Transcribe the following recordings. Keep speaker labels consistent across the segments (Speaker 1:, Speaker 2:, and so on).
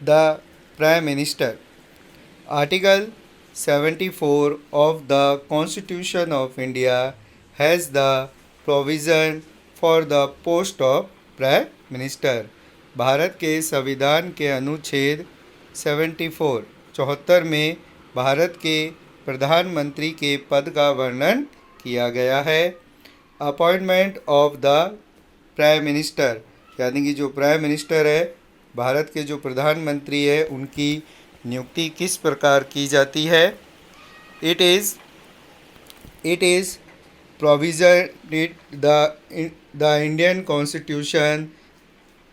Speaker 1: The Prime Minister. Article 74 of the Constitution of India has the provision for the post of Prime Minister. Bharat के संविधान के अनुच्छेद 74 में भारत के प्रधानमंत्री के पद का वर्णन किया गया है। Appointment of the prime minister, यानी कि जो प्राइम मिनिस्टर है, भारत के जो प्रधानमंत्री है, उनकी नियुक्ति किस प्रकार की जाती है। It is provision the Indian constitution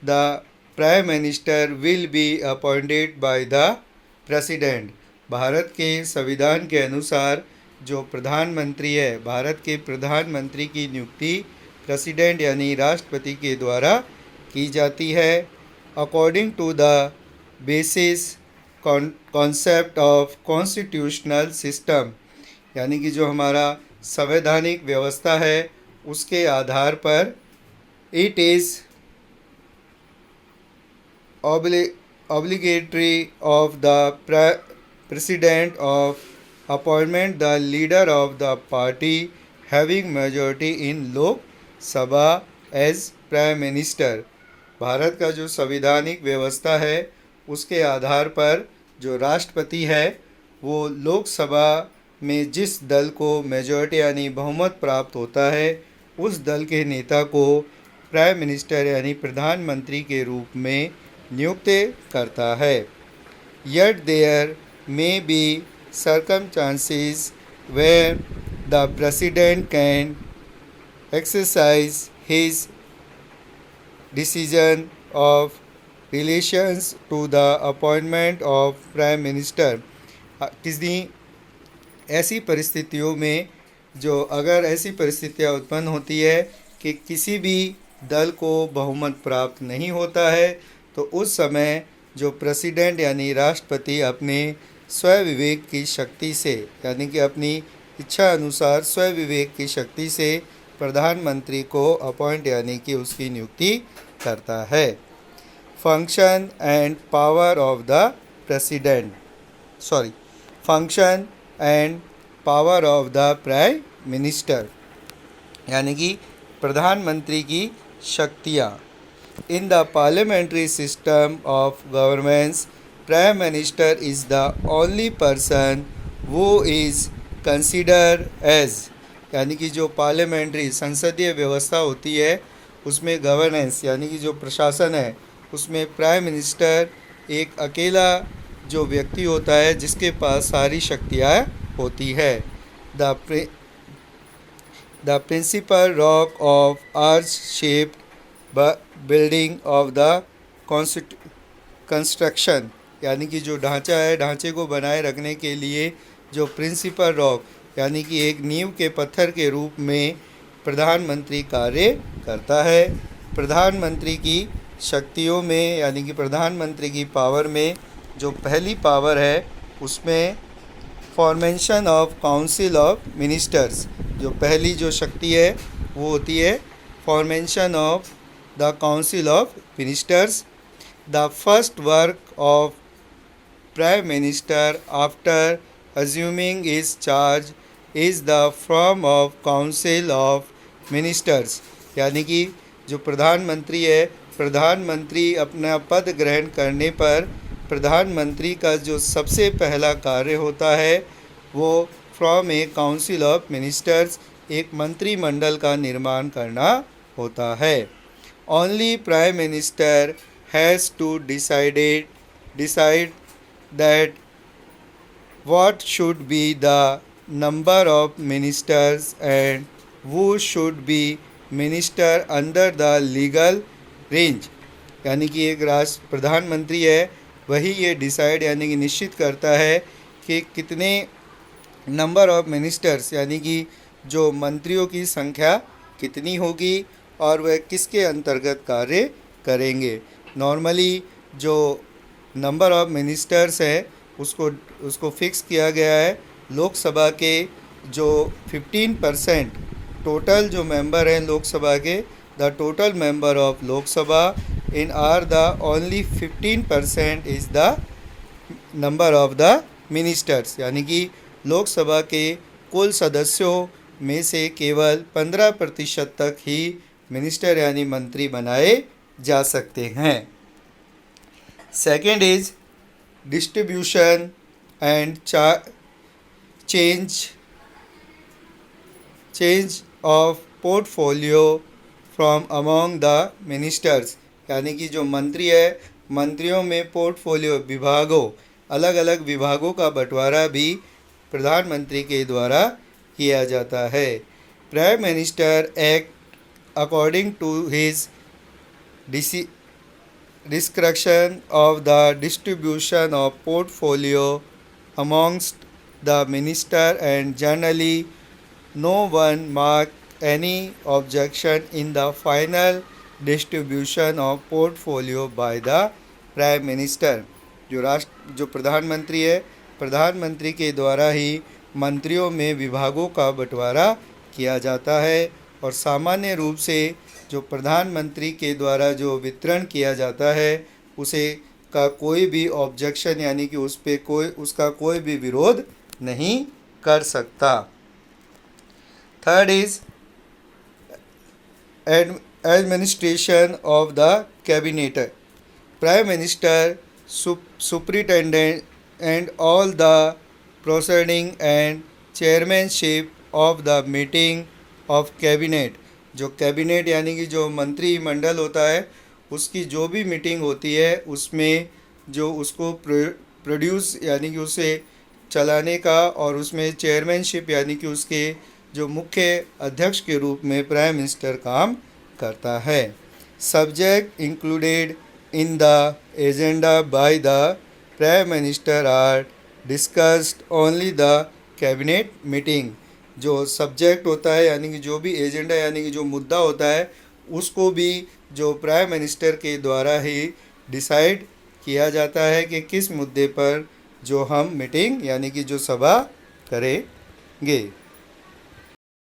Speaker 1: the prime minister will be appointed by the president. Bharat के संविधान के अनुसार जो प्रधानमंत्री है, भारत के प्रधानमंत्री की नियुक्ति प्रेसिडेंट यानी राष्ट्रपति के द्वारा की जाती है। According to the basis concept of constitutional system, यानी कि जो हमारा संवैधानिक व्यवस्था है उसके आधार पर it is obligatory of the president of appointment the leader of the party having majority in Lok Sabha as prime minister। Bharat का जो संवैधानिक व्यवस्था है उसके आधार पर जो राष्ट्रपति है वो लोकसभा में जिस दल को मेजॉरिटी यानी बहुमत प्राप्त होता है उस दल के नेता को प्राइम मिनिस्टर यानी प्रधानमंत्री के रूप में नियुक्त करता है। Yet there may be circumstances where the president can exercise his decision of relations to the appointment of prime minister। किसी ऐसी परिस्थितियों में अगर ऐसी परिस्थितियाँ उत्पन्न होती है कि किसी भी दल को बहुमत प्राप्त नहीं होता है, तो उस समय जो प्रेसिडेंट यानी राष्ट्रपति अपने स्वयं विवेक की शक्ति से, यानी कि अपनी इच्छा अनुसार स्वयं विवेक की शक्ति से प्रधानमंत्री को अपॉइंट यानी कि उसकी नियुक्ति करता है। Function and power of the president, function and power of the prime minister, यानी कि प्रधानमंत्री की शक्तियाँ। In the parliamentary system of governance, Prime Minister is the only person who is considered as, यानी कि जो पार्लियामेंट्री संसदीय व्यवस्था होती है उसमें गवर्नेंस यानी कि जो प्रशासन है उसमें प्राइम मिनिस्टर एक अकेला जो व्यक्ति होता है जिसके पास सारी शक्तियाँ होती है। The principal rock of arch shaped building of the construction, यानी कि जो ढांचा है, ढांचे को बनाए रखने के लिए जो प्रिंसिपल रॉक यानी कि एक नींव के पत्थर के रूप में प्रधानमंत्री कार्य करता है। प्रधानमंत्री की शक्तियों में यानी कि प्रधानमंत्री की पावर में जो पहली पावर है उसमें formation of council of ministers, जो पहली जो शक्ति है वो होती है formation of the Council of Ministers। The first work of Prime Minister after assuming his charge is the form of Council of Ministers, यानी कि जो प्रधानमंत्री है, प्रधानमंत्री अपना पद ग्रहण करने पर प्रधानमंत्री का जो सबसे पहला कार्य होता है वो from A council of ministers, एक मंत्रिमंडल का निर्माण करना होता है। Only Prime Minister has to decide that what should be the number of ministers and who should be minister under the legal range, यानी कि एक राष्ट्र प्रधानमंत्री है वही ये डिसाइड यानी कि निश्चित करता है कि कितने नंबर ऑफ मिनिस्टर्स यानी कि जो मंत्रियों की संख्या कितनी होगी और वह किसके अंतर्गत कार्य करेंगे। नॉर्मली जो नंबर ऑफ मिनिस्टर्स है उसको फिक्स किया गया है। लोकसभा के जो 15% टोटल जो मेंबर हैं लोकसभा के, the total member of Lok Sabha in are the only 15% is the number of the ministers, यानी कि लोकसभा के कुल सदस्यों में से केवल 15% तक ही मिनिस्टर यानी मंत्री बनाए जा सकते हैं। Second is distribution and change of portfolio from among the ministers, यानी कि जो मंत्री है, मंत्रियों में पोर्टफोलियो विभागों, अलग अलग विभागों का बंटवारा भी प्रधानमंत्री के द्वारा किया जाता है। Prime minister act according to his discretion of the distribution of portfolio amongst the minister, and generally no one marked any objection in the final distribution of portfolio by the prime minister। जो प्रधानमंत्री है, प्रधानमंत्री के द्वारा ही मंत्रियों में विभागों का बंटवारा किया जाता है, और सामान्य रूप से जो प्रधानमंत्री के द्वारा जो वितरण किया जाता है उसे का कोई भी ऑब्जेक्शन यानी कि उसका कोई भी विरोध नहीं कर सकता। Third is administration of the cabinet. Prime minister superintendent and all the proceeding and chairmanship of the meeting of cabinet. जो कैबिनेट यानी कि जो मंत्रिमंडल होता है उसकी जो भी मीटिंग होती है उसमें जो उसको प्रोड्यूस यानी कि उसे चलाने का, और उसमें चेयरमैनशिप यानी कि उसके जो मुख्य अध्यक्ष के रूप में प्राइम मिनिस्टर काम करता है। Subject included in the agenda by the prime minister are discussed only the cabinet meeting. जो सब्जेक्ट होता है यानी कि जो भी एजेंडा यानी कि जो मुद्दा होता है उसको भी जो प्राइम मिनिस्टर के द्वारा ही डिसाइड किया जाता है कि किस मुद्दे पर जो हम मीटिंग यानी कि जो सभा करेंगे।